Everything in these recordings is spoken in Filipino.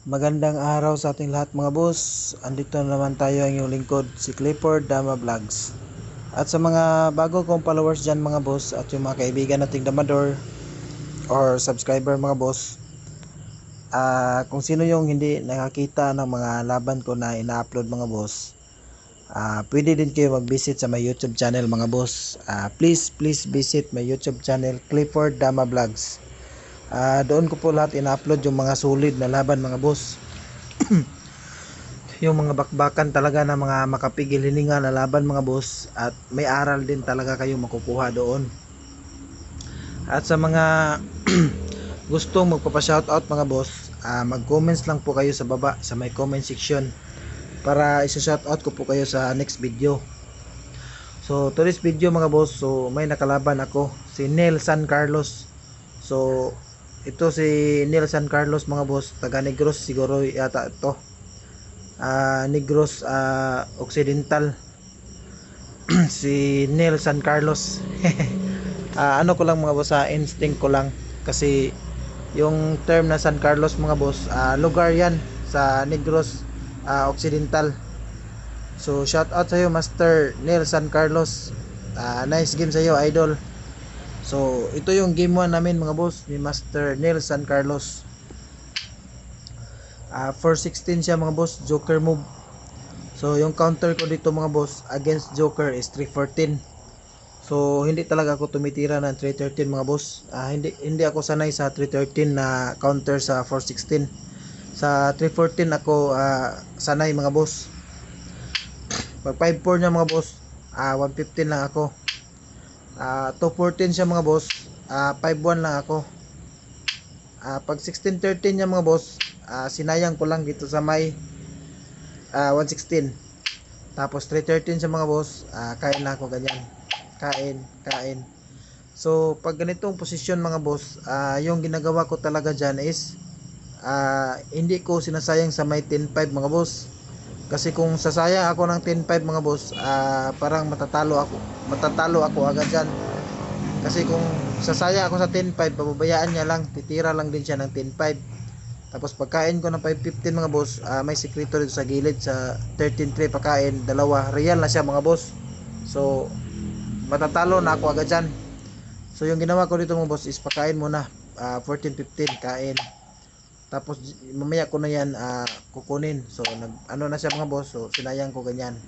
Magandang araw sa ating lahat mga boss. Andito na naman tayo ang iyong lingkod, si Clifford Dama Vlogs. At sa mga bago kong followers dyan mga boss at yung mga kaibigan nating damador or subscriber mga boss, kung sino yung hindi nakakita ng mga laban ko na ina-upload mga boss, pwede din kayo mag-visit sa my YouTube channel mga boss. Please visit my YouTube channel, Clifford Dama Vlogs. Doon ko po lahat ina-upload yung mga solid na laban mga boss. Yung mga bakbakan talaga na mga makapigil hininga na laban mga boss, at may aral din talaga kayong makukuha doon. At sa mga gustong magpapa-shoutout mga boss, mag-comments lang po kayo sa baba sa may comment section para isa-shoutout ko po kayo sa next video. So today's video mga boss, so may nakalaban ako, si Neil San Carlos. So ito si Neil San Carlos mga boss, taga Negros siguro yata ito. Negros Occidental. Si Neil San Carlos. Ano ko lang mga boss, instinct ko lang kasi yung term na San Carlos mga boss, lugar yan sa Negros Occidental. So shout out sa iyo Master Neil San Carlos. Nice game sa iyo idol. So ito yung game 1 namin mga boss ni Master Neil San Carlos. 416 siya mga boss, Joker move. So yung counter ko dito mga boss against Joker is 314. So hindi talaga ako tumitira ng 313 mga boss. Hindi ako sanay sa 313 na counter sa 416. Sa 314 ako sanay mga boss. Pag 54 niya mga boss, 115 lang ako. 214 siya mga boss, 51 lang ako. Pag 1613 niya mga boss, sinayang ko lang dito sa may 116. Tapos 313 siya mga boss, kain na ako ganyan. Kain. So pag ganitong posisyon mga boss, yung ginagawa ko talaga dyan is hindi ko sinasayang sa may 10-5 mga boss. Kasi kung sasayang ako ng 10-5 mga boss, parang matatalo ako agad dyan. Kasi kung sasayang ako sa 10-5, pababayaan niya lang, titira lang din siya ng 10-5. Tapos pagkain ko ng 515 mga boss, may sekreto dito sa gilid sa 13-3 pagkain, dalawa, real na siya mga boss. So matatalo na ako agad dyan. So yung ginawa ko dito mga boss is pagkain muna, 14-15 kain. Tapos mamaya ko na yan kukunin. So ano na siya mga boss, so sinayang ko ganyan.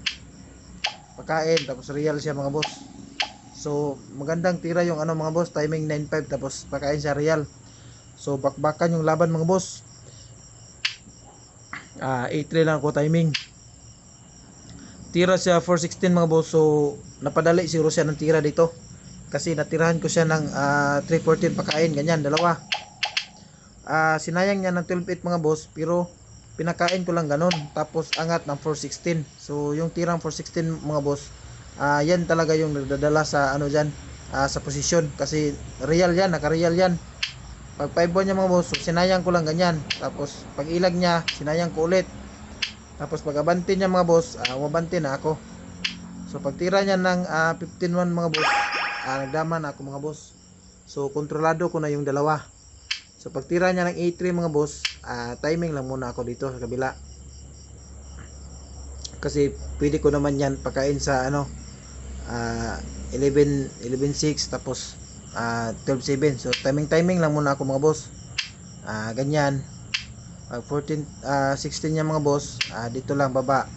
Pagkain, tapos real siya mga boss. So magandang tira yung ano mga boss, timing 9-5 tapos pagkain siya real. So bakbakan yung laban mga boss. 8-3 lang ako timing. Tira siya 416 mga boss. So napadali siguro siya ng tira dito. Kasi natirahan ko siya ng 314 pagkain, ganyan, dalawa. Sinayang niya ng 12-8 mga boss, pero pinakain ko lang ganon. Tapos angat ng 416. So yung tirang 416 mga boss, yan talaga yung nagdadala sa ano dyan, sa posisyon. Kasi real yan, naka-real yan. Pag 5-1 niya mga boss, so sinayang ko lang ganyan. Tapos pag ilag niya, sinayang ko ulit. Tapos pag abante niya mga boss, umabante na ako. So pag tira niya ng 15-1 mga boss, nagdama na ako mga boss. So kontrolado ko na yung dalawa. So pag tira niya ng 8-3 mga boss, timing lang muna ako dito sa kabila. Kasi pwede ko naman yan pagkain sa 11-6 tapos 12-7. So timing lang muna ako mga boss. Ganyan. 16 niya mga boss, dito lang baba.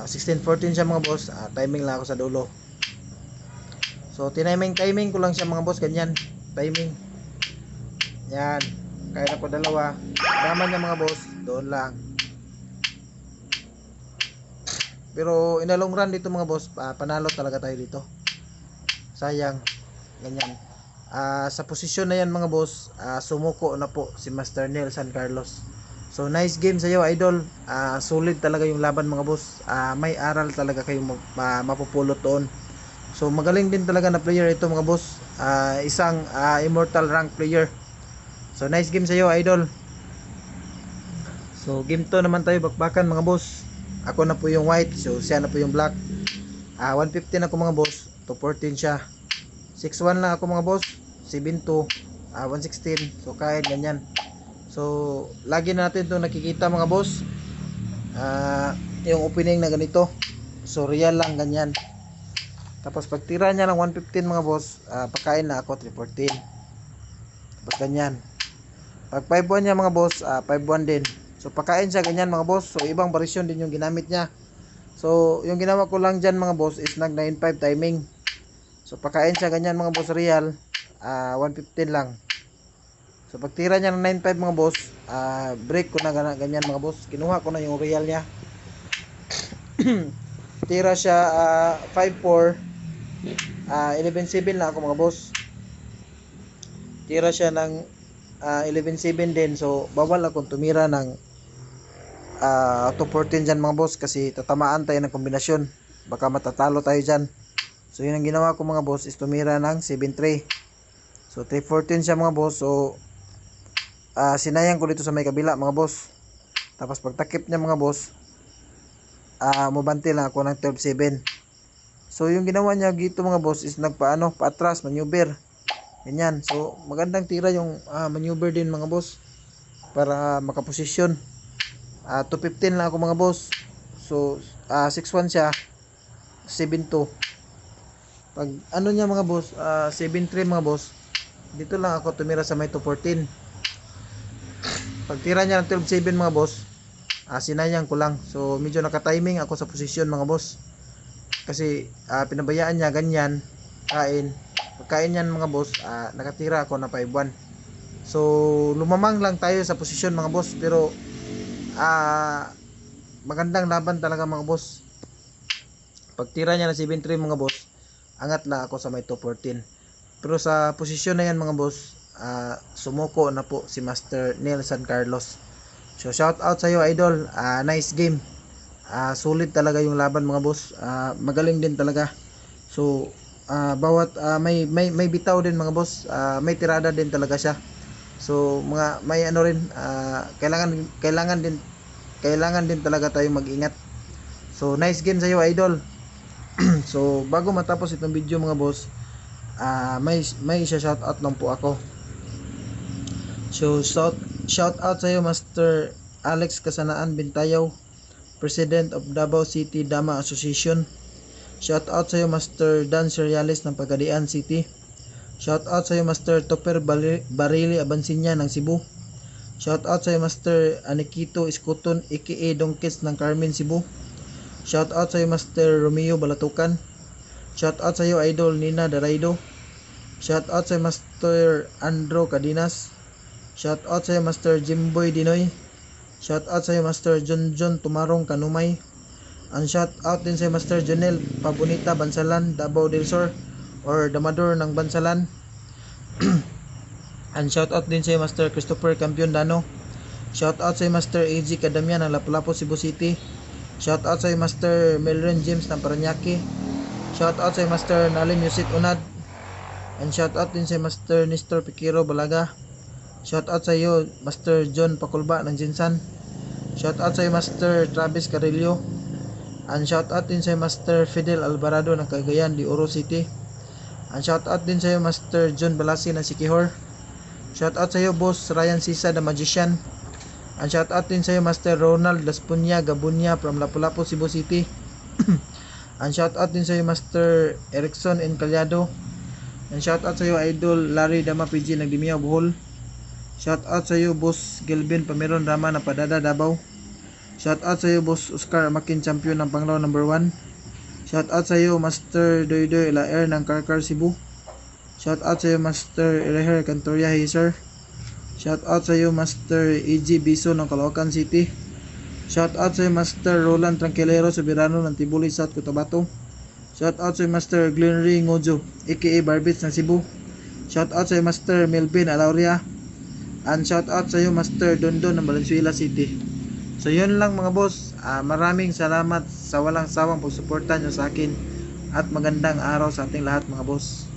16-14 siya mga boss, timing lang ako sa dulo. So timing ko lang siya mga boss, ganyan. Timing. Yan. Kaya ako dalawa. Daman niya mga boss, doon lang. Pero in the long run dito mga boss, panalo talaga tayo dito. Sayang. Ganyan. Sa posisyon na yan mga boss, sumuko na po si Master Neil San Carlos. So nice game sa iyo idol. Solid talaga yung laban mga boss. May aral talaga kayong mapupulot doon. So magaling din talaga na player ito mga boss. Isang immortal rank player. So nice game sa iyo idol. So game 2 naman tayo, bakbakan mga boss. Ako na po yung white, so siya na po yung black. 115 ako mga boss, 214 siya. 6-1 lang ako mga boss, 7-2, 116. So kain ganyan. So lagi natin 'to nakikita mga boss. Yung opening na ganito. So real lang ganyan. Tapos pag tira niya ng 115 mga boss, pakain na ako 314. Tapos ganyan. Pag 5-1 niya mga boss, 5-1 din. So pakain siya ganyan mga boss. So ibang version din yung ginamit niya. So yung ginawa ko lang dyan mga boss is nag 9.5 timing. So pakain siya ganyan mga boss real, 115 lang. So pag tira niya ng 9.5 mga boss, break ko na ganyan mga boss. Kinuha ko na yung real niya. Tira siya 5.4, 11.7 lang ako mga boss. Tira siya ng 11.7 din. So bawal akong tumira ng 2.14 dyan mga boss, kasi tatamaan tayo ng kombinasyon. Baka matatalo tayo dyan. So yun ang ginawa ko mga boss, is tumira ng 7.3. So 3.14 siya mga boss. So sinayang ko dito sa may kabila mga boss. Tapos pagtakip niya mga boss, mabante lang ako ng 12.7. So yung ginawa niya dito mga boss is paatras, maneuver ganyan. So magandang tira yung maneuver din mga boss, para makaposisyon. 2.15 lang ako mga boss. So 6.1 siya, 7.2. Pag niya mga boss, 7.3 mga boss, dito lang ako tumira sa may 2.14. Pag tira niya ng 12.7 mga boss, sinayang ko lang. So medyo naka-timing ako sa posisyon mga boss, kasi pinabayaan niya ganyan pagkain niyan mga boss, nakatira ako na 5-1. So lumamang lang tayo sa posisyon mga boss, pero magandang laban talaga mga boss. Pag tira niya na 7-3 mga boss, angat lang ako sa may 2.14. Pero sa posisyon na yan mga boss, sumuko na po si Master Neil San Carlos. So shout out sa iyo idol, nice game. Solid talaga yung laban mga boss, magaling din talaga. So bawat may bitaw din mga boss, may tirada din talaga siya. So may rin, kailangan din talaga tayong mag-ingat. So nice game sa iyo idol. So bago matapos itong video mga boss, may shout out lang po ako. So shout out sa iyo Master Alex Kasanaan Bintayaw, President of Davao City Dama Association. Shout out sa iyo Master Dan Seriales ng Pagadian City. Shout out sa iyo Master Topper Barili Abansinya ng Cebu. Shout out sa iyo Master Anikito Iskuton aka Donkes ng Carmen Cebu. Shout out sa iyo Master Romeo Balatukan. Shout out sa iyo Idol Nina Daraido. Shout out sa iyo Master Andro Cadinas. Shout out sa iyo Master Jimboy Dinoy. Shout out sa iyo Master John Tumarong Kanumay. And shout out din sa iyo Master Jonel Pabonita Bansalan, Davao del Sur or Damador ng Bansalan. And shout out din sa iyo Master Christopher Campion Dano. Shout out sa iyo Master AG Kadamian ng Lapu-Lapu Cebu City. Shout out sa iyo Master Melren James ng Paranaque. Shout out sa iyo Master Nalin Yusit Unad. And shout out din sa iyo Master Nestor Piquero Balaga. Shout out sa iyo Master John Pakulba ng Jinsan. Shout out sa iyo Master Travis Carillo. And shout out din sa iyo Master Fidel Alvarado ng Cagayan de Oro City. And shout out din sa iyo Master John Balasi ng Siquijor. Shout out sa iyo Boss Ryan Sisa the Magician. And shout out din sa iyo Master Ronald Laspunya Gabunya from Lapu-Lapu Cebu City. And shout out din sa iyo Master Erickson Encaliado. And shout out sa iyo Idol Larry Dama PG ng Dimiao Bohol. Shout out sa iyo Boss Gelvin Pameron Rama ng Padada Davao. Shout out sa iyo Boss Oscar Makin Champion ng Panglao No. 1. Shout out sa iyo Master Doydoy Laer ng Karkar Cebu. Shout out sa iyo Master Reher Cantoria Hazer. Shout out sa iyo Master EG Biso ng Caloocan City. Shout out sa iyo Master Roland Tranquilero Soberano ng Tibuli South Cotabato. Shout out sa iyo Master Glenry Ngojo aka Barbits ng Cebu. Shout out sa iyo Master Melvin Alauria. And shout out sa iyo Master Dondon ng Valenzuela City. So yun lang mga boss, maraming salamat sa walang sawang pagsuporta nyo sa akin at magandang araw sa ating lahat mga boss.